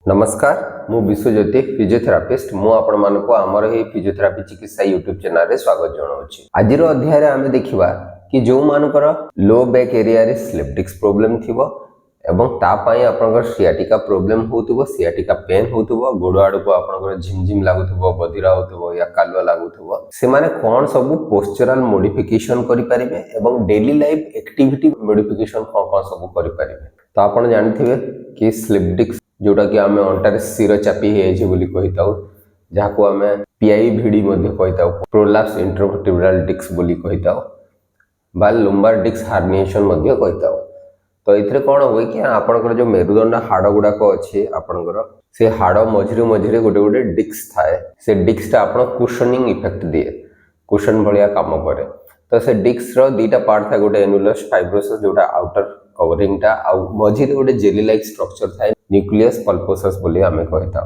नमस्कार मु विश्वज्योति फिजियोथेरापिस्ट मु आपण मानको आमर हे फिजियोथेरापी चिकित्सा यूट्यूब चैनल रे स्वागत जणाउछि। आजिरो अध्याय रे आमे देखिबा कि जो मानकर लो बैक एरिया रे स्लिप डिस्क प्रॉब्लम थिबो एवं ता पई आपनकर सियाटिका प्रॉब्लम होतुबो, सियाटिका पेन होतुबो, गोड़ आड़ को आपनकर झिमझिम लागुथुबो, बधिरा होतुबो या कालुआ लागुथुबो, से माने कोन सब पोस्चरल मॉडिफिकेशन करि परिबे एवं डेली लाइफ एक्टिविटी मॉडिफिकेशन कोन सब करि परिबे। तो आपण जानिथिबे कि स्लिप डिस्क जोटा कि आम अंटार शिर चापी होता जहाँ को आम पीआईवीडी कहता प्रोलैप्स इंटरवर्टिब्रल डिस्क बोली कहता बा लुम्बार डिस्क हार्निएशन कहता। तो ये कौन हुए कि आपंकर जो मेरुदंड हाड़ गुड़ाक अच्छे आपंकर से हाड़ मझिरे मझिरे गोटे गोटे डिस्क थाए से डिस्कटा आप कुशनिंग इफेक्ट दिए कुशन भाया काम करे। तो से डिस्क दीटा पार्ट था गोटे एनुलस फाइब्रोसिस जोटा आउटर कवरिंगटा आउ मझिरे गोटे जेली लाइक स्ट्रक्चर थाए न्यूक्लियस पल्पोसस बोली आमे कहता।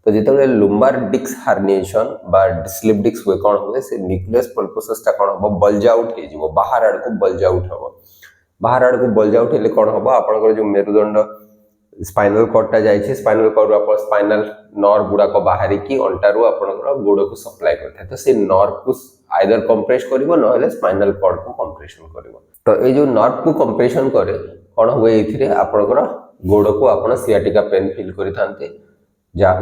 तो जिते लुम्बार डिस्क हार्निएशन बा स्लिप डिस्क हुए कौन हुए से न्यूक्लियस पल्पोससटा कौन हम बल्ज आउट हो बाहर आड़ को बल्ज आउट हम बाहर आड़ को बल्ज आउट हेले कौन हम आपंकर जो मेरुदंड स्पाइनल कॉर्डटा जाइए स्पाइनल कॉर्ड आप स्पाइनल नर्व गुड़ाक बाहर की अंटारू आपंकर गोड़ को सप्लाई करता है। तो से नर्व को आइदर कंप्रेस करिवो न स्पाइनल कॉर्ड को कंप्रेशन करिवो। तो ये जो नर्व को कंप्रेशन करे कौन हुए ये आपंकर गोड़ को आप सियाटिका पेन फील करें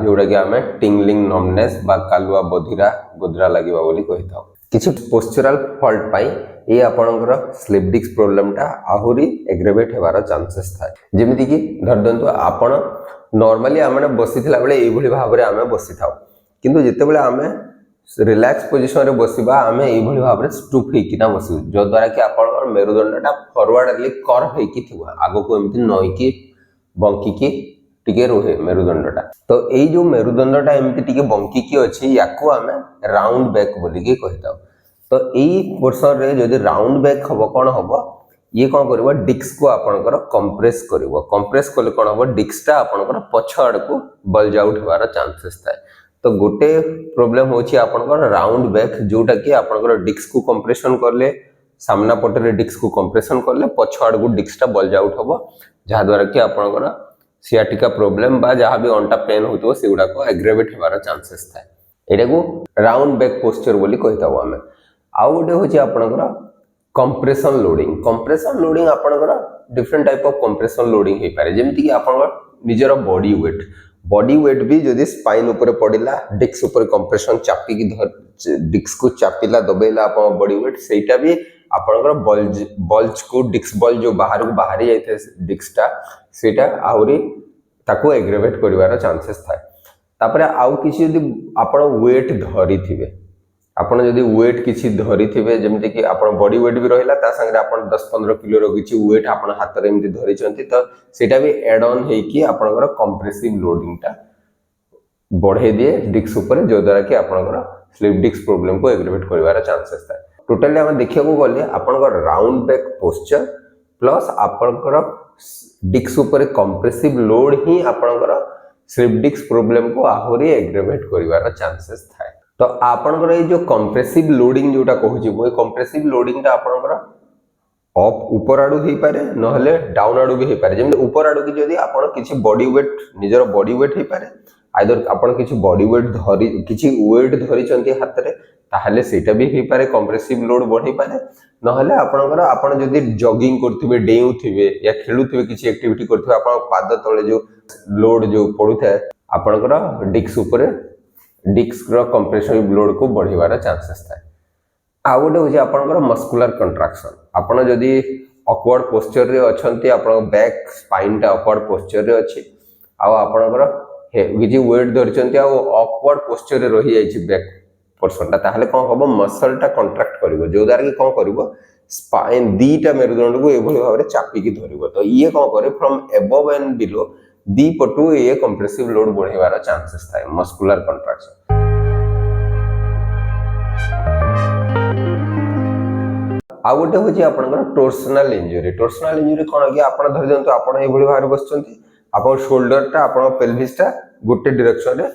जोड़ा कि आम टिंगलिंग नमनेस बा कालुआ बधिरा गोदरा लगे बोली कही किसी पोस्चरल फॉल्ट पाई ये आपंकर स्लिप डिस्क प्रॉब्लमटा आहुरी एग्रेवेट होवार चांसेस थाए। जेमिति कि धर दिंतु आपण नॉर्मली आम बसी बेले ये भाव में आम बसी था किंतु जितेबाला आम रिलैक्स पोजिशन रे बसिबा आम ये भाव में स्टूप होना बसू जो द्वारा कि आप मेरुदंडा फॉरवर्डली कर्व होगी आग को एमती नईकी बंकिकी टिके रुहे मेरुदंडटा। तो ये जो मेरुदंडटा एमती टिके बंकिकी अच्छी या आम राउंड बैक बोलिकी कहता। तो यही पोर्सन रे जदि राउंड बैक हम कौन हम ये कौन कर डिस्क को आपंकर कंप्रेस कर कंप्रेस कले कौन हम डिस्कटा आपंकर पछ आड़ को बल्ज आउट होवार चांसेस थाए। तो गोटे प्रोब्लेम होची आपंकर राउंड बैक जोटा कि आपंकर डिस्क को कंप्रेशन करले सामना पटे डिस्क को कंप्रेशन करले पछ आड़ को डिस्कटा बल्ज आउट हम जहाँ द्वारा कि आपंकर सियाटिका प्रॉब्लम बा जहाँ भी अंटा पेन होतो से गुडा को एग्रेवेट होवार चांसेस थाए। एटा को राउंड बैक पोस्चर बोली कहता आमे। आउ गोटे होची आपनकर कंप्रेशन लोडिंग आपनकर different type of compression loading हे पारे जेमिति कि आपनकर निजर बॉडी वेट भी जदि स्पाइन ऊपर पड़िला डिस्क ऊपर कंप्रेशन चापी की धर डिस्क को चापिला दबेला आपन बॉडी वेट सेटा भी आपनकर बल्ज को डिस्क बल्ज जो बाहर को बाहरी जाइए डिस्कटा सेटा आहुरी ताको एग्रेवेट करिवार चांसेस थाए। तापरे आउ किसी यदि आपण वेट धरी थिबे आपण यदि वेट किसी धरी थिबे जेमिति कि आपण बॉडी वेट भी रहिला ता संगे आपण 10-15 किलो रो किछि वेट आपण हाथ रे एमति धरि चंती तो सेटा भी एड ऑन हे कि आपनकर कंप्रेसिव लोडिंगटा बढ़े दिए डिस्क ऊपर जो द्वारा कि आपनकर स्लिप डिस्क प्रॉब्लम को एग्रेवेट करिवार चांसेस थाए। टोटली आम देखा गले आपंकर राउंड बैक पोस्चर प्लस आपंकर डिस्क ऊपर कंप्रेसिव लोड ही आपंकर स्लिप डिस्क प्रॉब्लम को आहुरी एग्रेवेट करिवार चांसेस थाए। तो आपंकर ये जो कंप्रेसिव लोडिंग जोटा कहूँ वो कंप्रेसिव लोडिंगटा आपंकर अप ऊपर आड़ू हो पारे नहले डाउन आड़ू भी हो पारे। जमी ऊपर आड़ू की जदि आपण किसी बॉडी वेट निजर बॉडी वेट हो पारे आइदर आपण किसी बॉडी वेट धरी किसी वेट धरी हाथ में ताहले सेटा भी हो पारे कंप्रेसिव लोड बढ़ी पारे नहले आपणकर आपण जदि जॉगिंग करथिबे डेउथिबे या खेलुथिबे किसी एक्टिविटी करथिबे आपण पाद तळे जो लोड जो पडुथाय आपणकर डिस्क ऊपर डिस्क रो कंप्रेसिव लोड को बढ़िवार चांसेस थाए। आ गोटे होची आपणकर मस्कुलर कंट्राक्शन आपण जदि ऑकवर्ड पोस्चर रे अछंती आपण बैक स्पाइन टा ऑकवर्ड पोस्चर रे अछि आ आपणकर किछि वेट धरचंती आ ऑकवर्ड पोस्चर रे रहि जाइछि बैक पोर्शनटा ताहले कौन हम मसलटा कंट्राक्ट करिवो जो द्वारा कि कौन करिवो स्पाइन दीटा मेरुदंड को एभली भाव में चापिकी धरिवो। तो ये कौन करे from above and below the पटु ये कंप्रेसिव लोड बढ़ेवार चांसेस थाए मस्कुलर कंट्राक्शन। आ गोटे होची आपनकर टोर्सनल इंजुरी कौन कि आपण धरि दंतु आपण एभली भाव में बसचंती आपण शोल्डरटा आपण पेल्विसटा गोटे डायरेक्शन रे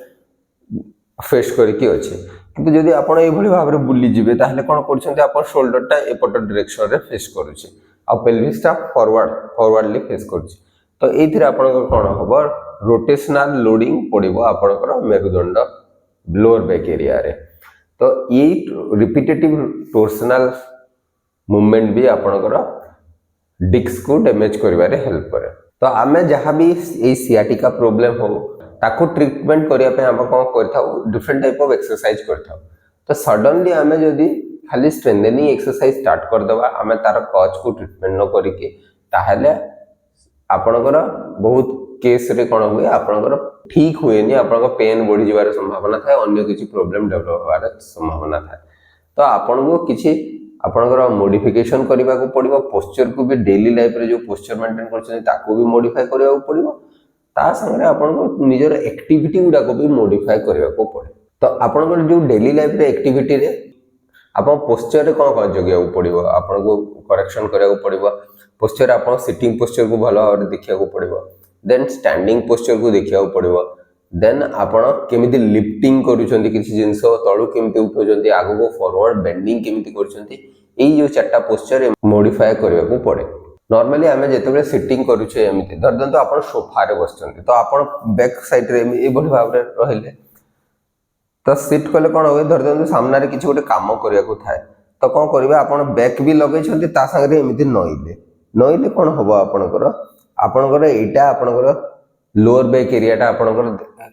फेस करके अच्छे किंतु जदि आपण एभली भाव में बुली जिवे ताहले कोन करछन्ते आपण शोल्डरटा एपट डायरेक्शन रे फेस करूछि आ पेल्विसटा फॉरवर्डली फेस करूछि। तो एथिरे आपनकर कोन होबो रोटेशनल लोडिंग पड़िबो आपनकर मेरुदंड लोअर बैक एरिया रे। तो ये रिपीटेटिव टोर्सनल मूवमेंट भी आपनकर डिस्क को डैमेज करिवारे हेल्प करे। तो आमे जहां भी ए सियाटिका प्रॉब्लम हो ताको ट्रीटमेंट करिया पे हम कोन करथाउ डिफरेंट टाइप ऑफ एक्सरसाइज करथाउ। तो सडनली आमे जदी खाली स्ट्रेंथनिंग एक्सरसाइज स्टार्ट कर दबा आमे तार कॉज को ट्रीटमेंट न करिके ताहले आपनकर बहुत केस रे कोन होय आपनकर ठीक होएनी आपनकर पेन बढ़ी जिवार संभावना थाए अन्य किछि प्रॉब्लम डेवलप होवार संभावना थाए। तो आपन को किछि आपनकर मॉडिफिकेशन करबा को पड़िबो पोस्चर को भी डेली लाइफ रे जो पोस्चर मेंटेन करछन ताको भी मॉडिफाई करबा को पड़िबो ता संगे आपन को निजर एक्टिविटी गुडा को भी मॉडिफाई करबा को पड़े। तो आपन जो डेली लाइफ रे एक्टिविटी रे आपन पोस्चर रे कोन जगिया को पड़िबो आपन को करेक्शन करबा को पड़िबो पोस्चर आपन सिटिंग पोस्चर को भलो और देखिया को पड़िबो देन स्टैंडिंग पोस्चर को देखिया को पड़िबो देन आपन केमिति लिफ्टिंग करूछंती किछि जिंस तळु केमिति उठोजंती आगो को फॉरवर्ड बेंडिंग केमिति करूछंती एई जो चारटा पोस्चर मॉडिफाई करबा को पड़े। नॉर्मली आमे जेतेबे सिटिंग करूछे एमिति धरदंतो आपन सोफा रे बसचंती तो आपन बैक साइड रे ए बढी भाबरे रहिले तो सिट कले कोन होय धरदंतो सामना रे किछि गोटे काम करिया को थाए तो कोन करबे आपन बैक भी लगै छंती ता संगे एमिति नइले कोन होबो आपनकर एटा आपनकर लोअर बैक एरिया टा आपनकर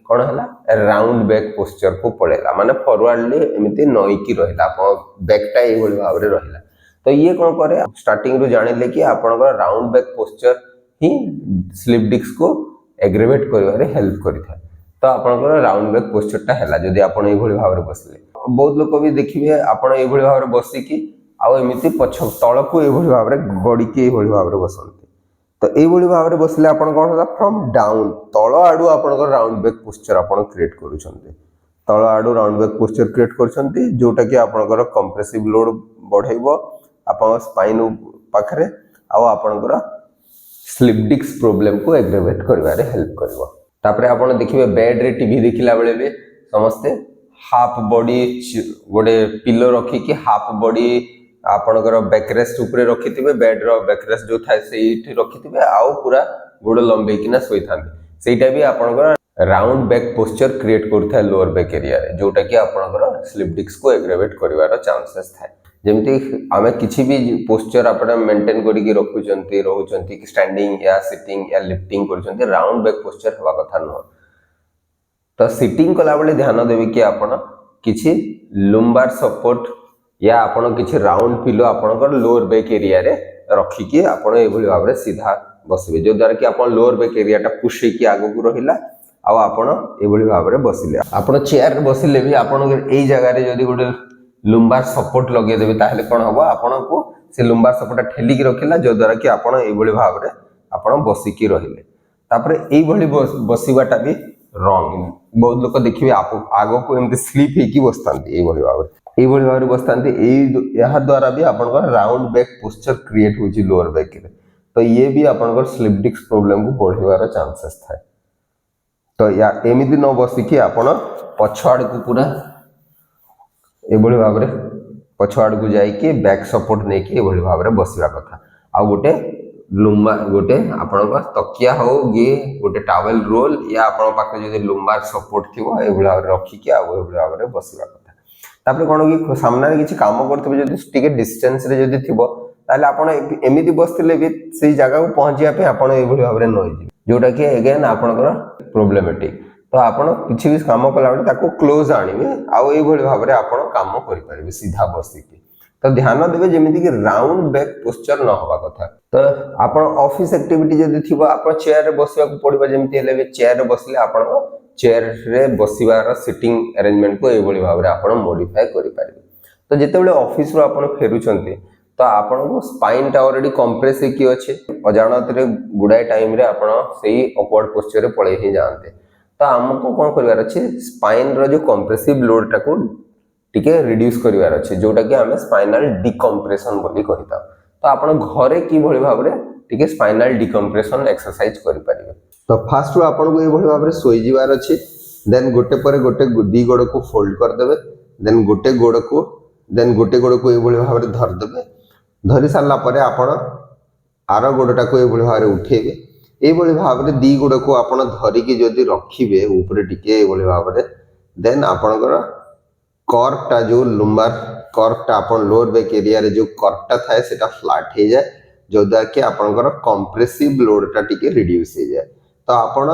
कोन हला राउंड बैक पोस्चर को पळेला माने फॉरवर्डली एमिति नई की रहिला आपन बैक टा ए बढी भाबरे रहिला। तो ये कौन करे स्टार्टिंग रो जानिले कि आपनकर राउंड बैक पोस्चर ही स्लिप डिस्क को एग्रेवेट करबारे हेल्प करिथा। तो आपनकर राउंड बैक पोस्चर टा हैला जदी आपन ए भली भाबरे बसले बहुत लोक भी देखिबे आपन ए भली भाबरे बसी कि आ एमिति पछ तळ को ए भली भाबरे गडी के ए भली भाबरे बसंती। तो ए भली भाबरे बसले आपन कोन होला फ्रॉम डाउन तळ आडू आपनकर राउंड बैक पोस्चर आपन क्रिएट करूछंती तळ आडू राउंड बैक पोस्चर क्रिएट करछंती जोटा कि आपनकर कंप्रेसिव लोड बढ़ाइबो आपन स्पाइन पाखरे आ आपनकर स्लिप डिस्क प्रॉब्लम को एग्रेवेट करबारे हेल्प करबो। तापरे आपन देखिबे बेड रे टीवी देखिला बेले भी समस्ते हाफ बॉडी गोटे पिलो रखी कि हाफ बॉडी आपनकर बैकरेस्ट ऊपर रखिथिबे बेड रो बैकरेस्ट जो थाए सेठी रखिथिबे आउ पूरा गोड़ लंबे किना सोई थांते सेटा भी आपनकर राउंड बैक पोस्चर क्रिएट करथाय लोअर बैक एरिया रे जोटा कि आपनकर स्लिप डिस्क को एग्रेवेट करबार चांसेस थाए। जेमती आमे किछि भी पोस्चर आपण मेंटेन करी कि रखुचंती रहउचंती कि स्टैंडिंग या सिटिंग या लिफ्टिंग करूचंती राउंड बैक पोस्चर हवा कथा न। तो सिटिंग कला बेले ध्यान देबे कि आपण किछि लंबार सपोर्ट या आपण किछि राउंड पिलो आपनकर लोअर बैक एरिया रे रखी कि आपण ए भली भाबरे सीधा बसिबे जो द्वारा कि आपण लोअर बैक एरिया टा पुश कि आगो को रहिला आ आपण ए भली भाबरे बसिले आपण चेयर रे बसिले भी आपण एई जगह रे जदी गोटे लंबार सपोर्ट लगे देबे ताहले कोन हबो आपण को से लंबार सपोर्ट ठेली कि रखिला जो द्वारा कि आपण ए भली भाबरे आपण बसी कि रहिले तापरे एई भली बसिबाटा भी रॉन्ग बहुत लोक देखिबे आगो को एमते स्लिप हे कि बसतांती ए भली भाबरे बसतांती यह द्वारा भी आपनकर राउंड बैक पोस्चर क्रिएट होची लोअर बैक रे। तो ये भी आपनकर स्लिप डिस्क प्रॉब्लम को बढ़िवार चांसेस थाए। तो या एमिति न बसी कि आपण पछाड़ को पूरा ए भली भाबरे पछाड़ को जाई कि बैक सपोर्ट नै कि ए भली भाबरे बसिबा कथा आ गोटे लंबा गोटे आपनकर तकिया हो गे गोटे टॉवेल रोल या आपण पाखे जदी लंबार सपोर्ट थिवो ए भली भाबरे रखी कि आ ए भली भाबरे बसिबा कथा। तापरे कोन कि सामना रे किछि काम करथबे जदी टिके डिस्टेंस रे जदी थिबो ताले आपण एमिति बसथिले भी सेही जगह को पहुंचिया पे आपण ए भली भाबरे नइ जी जोटा कि अगेन आपनकर प्रॉब्लमेटिक। तो आपण किछि भी काम कला बेले ताको क्लोज आनिबे आ ए भली भाबरे आपण काम करि परिबे सीधा बसी के। तो ध्यान देबे जेमिति कि राउंड बैक पोस्चर न होबा कथा। तो आपण ऑफिस एक्टिविटी जदी थिबो आपण चेयर रे बसिबा को पड़िबा जेमिति हेले भी चेयर रे बसले आपण चेयर रे बसिबार सिटिंग अरेंजमेंट को ए भली भाबरे आपण मॉडिफाई करि परिबे। तो जेतेबेले ऑफिस रो आपण फेरुचंती तो आपण को स्पाइन टा ऑलरेडी कंप्रेस कि अछि अजाणत रे गुडाय टाइम रे आपण सेही अपवर्ड पोस्चर रे पळे ही जानते। तो हमको कोन करबार अछि स्पाइन रो जो कंप्रेसिव लोड टा को टिके रिड्यूस करिवार अछि जोटा कि हमें स्पाइनल डिकम्प्रेशन बोली कहिता। तो आपण घरे की भली भाबरे टिके स्पाइनल डिकम्प्रेशन एक्सरसाइज करि परिबे। तो फास्ट रो आपण को ए भली भाबरे सोई जिवार अछि देन गोटे परे गोटे दी गोड़ को फोल्ड कर देबे देन गोटे गोड़ को ए भली भाबरे धर देबे धरि सारला परे आपण आरो गोड़टा को ए भली भाबरे उठेबे एभली भाव में दी गुड़ को आप धरिकी जदि रखिए ऊपर टिके एभली भाव में देन आपणकर कर्वटा जो लुम्बार कर्वटा आपन लोअर बैक एरिया रे जो कर्वटा थाए सेटा फ्लैट हो जाए जद्वारा कि आपणकर कंप्रेसिव लोडटा टिके रिड्यूस हो जाए। तो आपण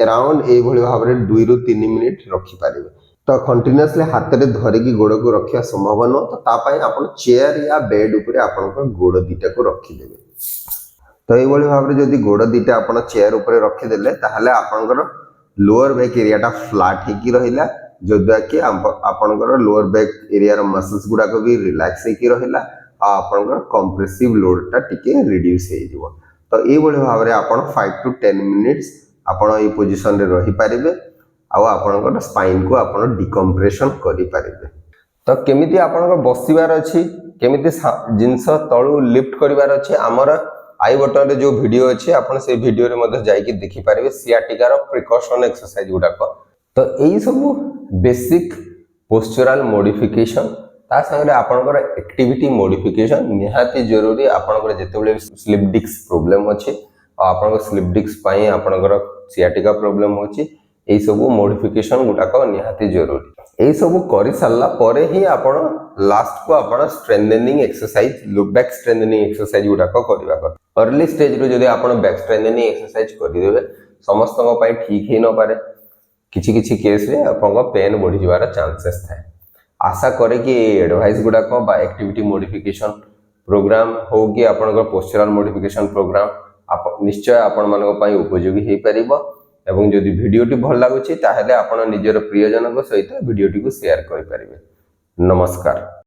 अराउंड एभली भाव में 2 ରୁ 3 मिनिट रखिपारे। तो कंटिन्यूअसली हाथ में धरिकी गोड़ को रखा संभव नुह तो तापाई आपण चेयर या बेड उपरे आपणकर गोड़ दीटा को रखिदेवे। तो ये भाव में जदि गोड़ दीटा आप चेयर उपर रखीदे ताहले आपणकर लोअर बैक एरियाटा फ्लैट होकी रहिला जद्वारा कि आपणकर लोअर बैक एरिया मसल्स गुड़ाक भी रिलैक्स होकी रहिला आपणकर कंप्रेसिव लोडटा टिके रिड्यूस हो जिवो। तो ये भाव में आप 5 to 10 मिनिट्स आपण ये पोजिशन रे रही पारिबे आपणकर स्पाइन को आपण डिकम्प्रेशन करि पारिबे। तो केमिति आपणकर बसिबार अछि केमिति जिंस तळु लिफ्ट करिवार अछि आमर आई बटन रे जो वीडियो अच्छे आपन से वीडियो रे मध्य जाई देखि पारिबे सियाटिका रो प्रिकॉशन एक्सरसाइज गुडाक। तो यही सब बेसिक पोस्चरल मॉडिफिकेशन ता संगे आपनकर एक्टिविटी मॉडिफिकेशन निहाती जरूरी। आपनकर जेतेबेले स्लिप डिस्क प्रॉब्लम अछि आपनकर स्लिप डिस्क पई आपनकर सियाटिका प्रॉब्लम होछि यही सब मॉडिफिकेशन गुडाक निहाती जरूरी। यही सब करि सारला परे ही आपण लास्ट को आपण strengthening exercise low back strengthening exercise गुडाक करबा कथा। अर्ली स्टेज रो जदि आपण बैक स्ट्रेंथनिंग एक्सरसाइज करि देबे समस्तक पई ठीक ही न पारे किछि किछि केस रे आपन पेन बढ़ी जवार चांसेस थाए। आशा करे कि एडवाइस गुडाक बा एक्टिविटी मॉडिफिकेशन प्रोग्राम हो कि आपन पोस्चरल मॉडिफिकेशन प्रोग्राम आप निश्चय आपण मानक पई उपयोगी हे परिबो। एवं जदि वीडियोटी भल लागुछि ताहेले आपण निजर प्रियजनक सहित वीडियोटी को शेयर करि परिबे। नमस्कार।